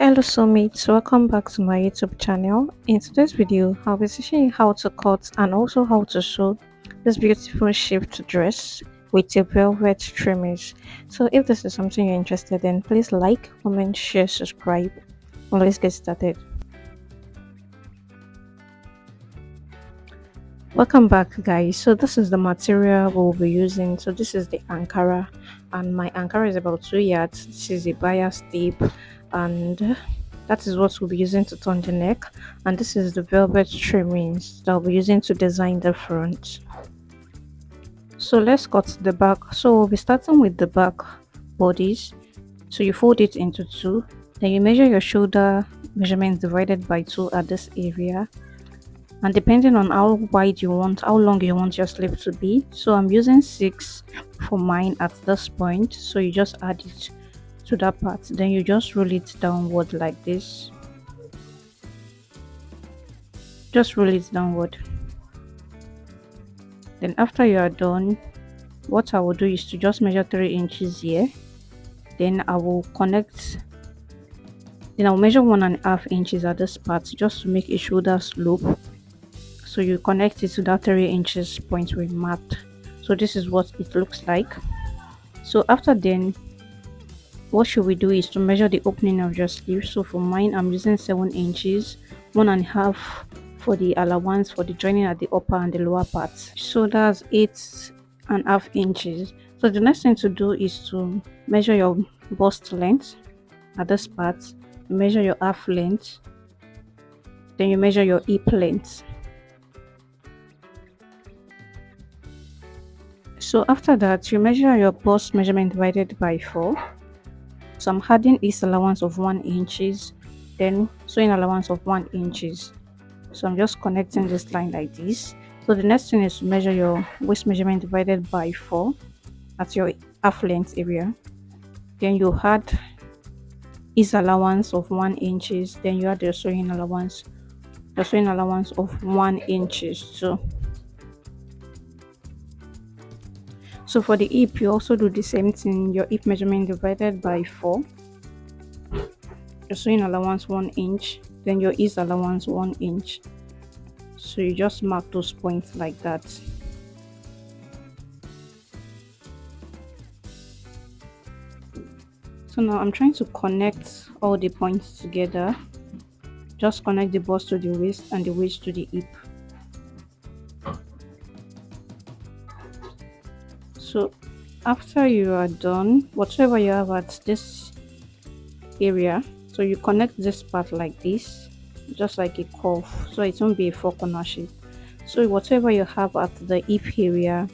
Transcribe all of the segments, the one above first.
Hello soulmates, welcome back to my YouTube channel. In today's video, I'll be teaching you how to cut and also how to sew this beautiful shift dress with a velvet trimmings. So if this is something you're interested in, please like, comment, share, subscribe, and let's get started. Welcome back guys. So this is the material we'll be using. So this is the Ankara, and my Ankara is about 2 yards. This is a bias tape, and that is what we'll be using to turn the neck, and this is the velvet trimmings that I'll be using to design the front. So let's cut the back. So we'll be starting with the back bodies. So you fold it into two, then you measure your shoulder measurement divided by 2 at this area, and depending on how wide you want, how long you want your sleeve to be. So I'm using 6 for mine at this point. So you just add it to that part, then you just roll it downward like this. Just roll it downward. Then after you are done, what I will do is to just measure 3 inches here. Then I will connect, then I'll measure 1.5 inches at this part just to make a shoulder slope. So you connect it to that 3 inches point we marked. So this is what it looks like. So after then, what should we do is to measure the opening of your sleeve. So for mine, I'm using 7 inches, 1.5 for the allowance for the joining at the upper and the lower parts. So that's 8.5 inches. So the next thing to do is to measure your bust length at this part, you measure your half length, then you measure your hip length. So after that, you measure your bust measurement divided by 4. So I'm adding east allowance of 1 inches, then sewing allowance of 1 inches. So I'm just connecting this line like this. So the next thing is to measure your waist measurement divided by 4 at your half length area. Then you add east allowance of 1 inches, then you add your sewing allowance of 1 inches too. So for the hip, you also do the same thing. Your hip measurement divided by 4, your sewing allowance 1 inch, then your ease allowance 1 inch. So you just mark those points like that. So now I'm trying to connect all the points together. Just connect the bust to the waist and the waist to the hip. So after you are done, whatever you have at this area, so you connect this part like this, just like a curve, so it won't be a 4-corner shape. So whatever you have at the hip area,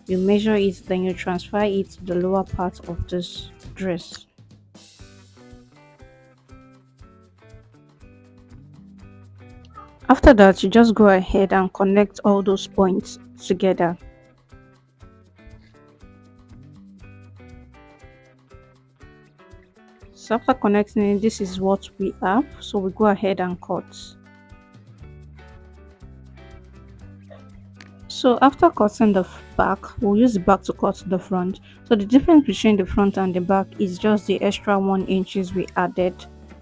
you measure it, then you transfer it to the lower part of this dress. After that, you just go ahead and connect all those points together. So after connecting it, this is what we have. So we go ahead and cut. So after cutting the back, we'll use the back to cut the front. So the difference between the front and the back is just the extra 1 inches we added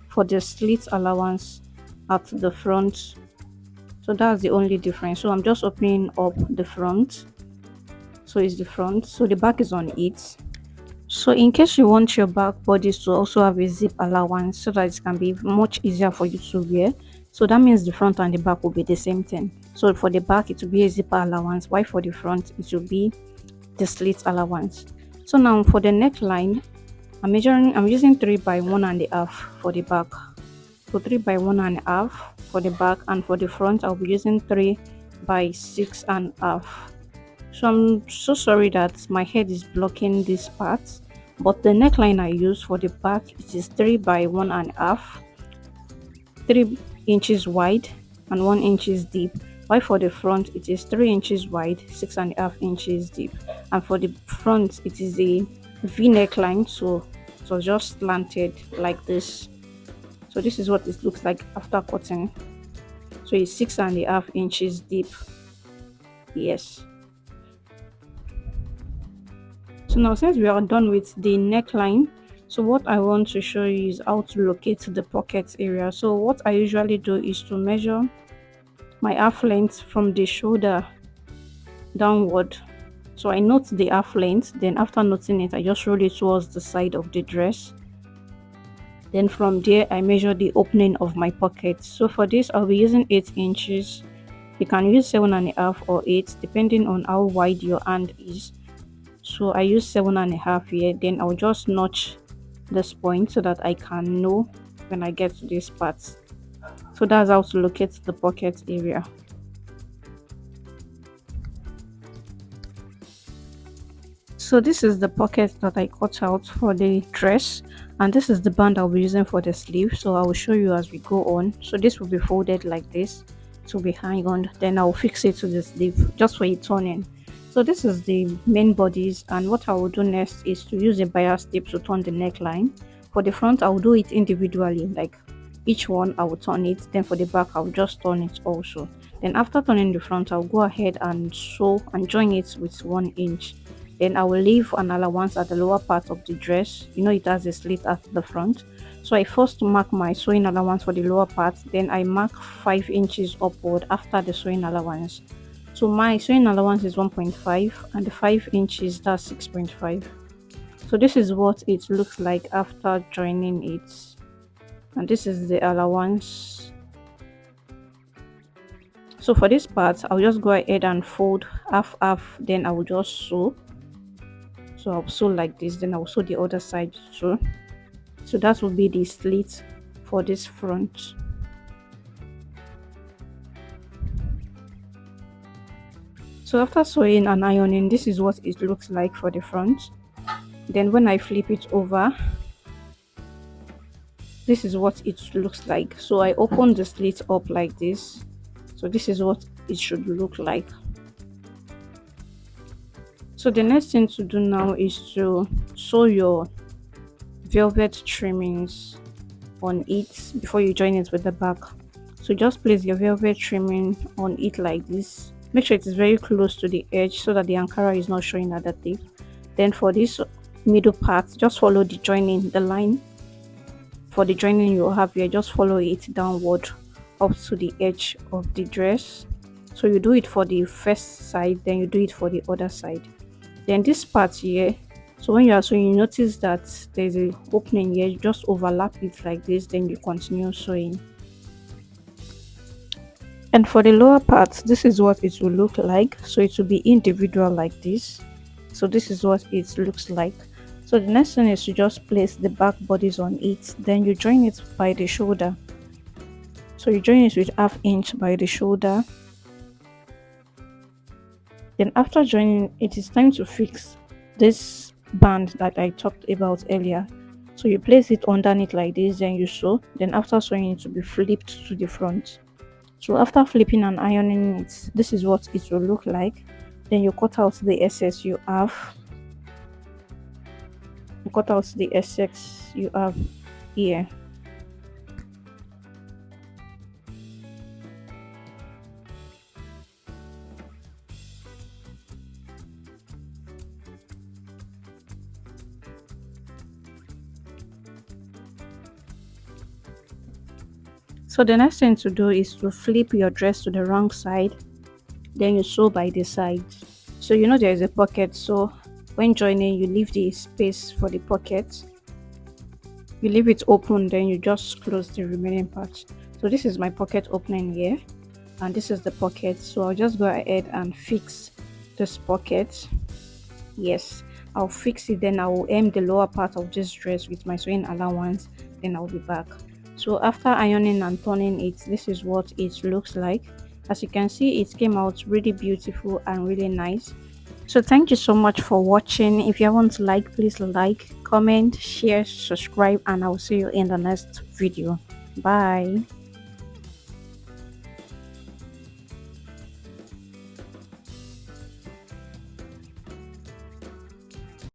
for the slit allowance at the front. So that's the only difference. So I'm just opening up the front. So it's the front. So the back is on it. So in case you want your back bodies to also have a zip allowance so that it can be much easier for you to wear, so that means the front and the back will be the same thing. So for the back it will be a zipper allowance, while for the front it will be the slit allowance. So now for the neckline, I'm using 3 by 1.5 for the back. So 3 by 1.5 for the back, and for the front I'll be using 3 by 6.5. So I'm so sorry that my head is blocking this part, but the neckline I use for the back, it is 3 by 1.5, 3 inches wide and 1 inches deep, while for the front it is 3 inches wide, 6.5 inches deep, and for the front it is a V neckline, so it was just slanted like this. So this is what it looks like after cutting. So it's 6.5 inches deep. Yes. So now since we are done with the neckline, So what I want to show you is how to locate the pocket area. So what I usually do is to measure my half length from the shoulder downward. So I note the half length, then after noting it, I just roll it towards the side of the dress. Then from there, I measure the opening of my pocket. So for this, I'll be using 8 inches. You can use 7.5 or 8 depending on how wide your hand is. So I use 7.5 here. Then I'll just notch this point so that I can know when I get to this part. So that's how to locate the pocket area. So this is the pocket that I cut out for the dress, and this is the band I'll be using for the sleeve. So I will show you as we go on. So this will be folded like this to be hang on, then I'll fix it to the sleeve just for it turning. So this is the main bodies, and what I will do next is to use a bias tip to turn the neckline. For the front, I will do it individually, like each one I will turn it, then for the back I'll just turn it also. Then after turning the front, I'll go ahead and sew and join it with 1 inch. Then I will leave an allowance at the lower part of the dress. You know it has a slit at the front. So I first mark my sewing allowance for the lower part, then I mark 5 inches upward after the sewing allowance. So my sewing allowance is 1.5 and the 5 inches, that's 6.5. So this is what it looks like after joining it. And this is the allowance. So for this part, I'll just go ahead and fold half half, then I will just sew. So I'll sew like this, then I'll sew the other side too. So that will be the slit for this front. So after sewing and ironing, this is what it looks like for the front. Then when I flip it over, this is what it looks like. So I open the slit up like this. So this is what it should look like. So the next thing to do now is to sew your velvet trimmings on it before you join it with the back. So just place your velvet trimming on it like this. Make sure it is very close to the edge so that the ankara is not showing at the tip. Then for this middle part, just follow the joining, the line for the joining you have here, just follow it downward up to the edge of the dress. So you do it for the first side, then you do it for the other side. Then this part here, so when you are sewing, you notice that there's a opening here, you just overlap it like this, then you continue sewing. And for the lower part, this is what it will look like. So it will be individual like this. So this is what it looks like. So the next thing is to just place the back bodies on it, then you join it by the shoulder. So you join it with 1/2 inch by the shoulder. Then after joining, it is time to fix this band that I talked about earlier. So you place it underneath like this, then you sew. Then after sewing, it will be flipped to the front. So after flipping and ironing it, this is what it will look like. Then you cut out the excess you have. You cut out the excess you have here. So the next thing to do is to flip your dress to the wrong side, then you sew by the side. So you know there is a pocket, so when joining you leave the space for the pocket, you leave it open, then you just close the remaining part. So this is my pocket opening here, and this is the pocket. So I'll just go ahead and fix this pocket. Yes, I'll fix it, then I will hem the lower part of this dress with my sewing allowance, then I'll be back. So after ironing and turning it, this is what it looks like. As you can see, it came out really beautiful and really nice. So thank you so much for watching. If you haven't liked, please like, comment, share, subscribe, and I'll see you in the next video. Bye.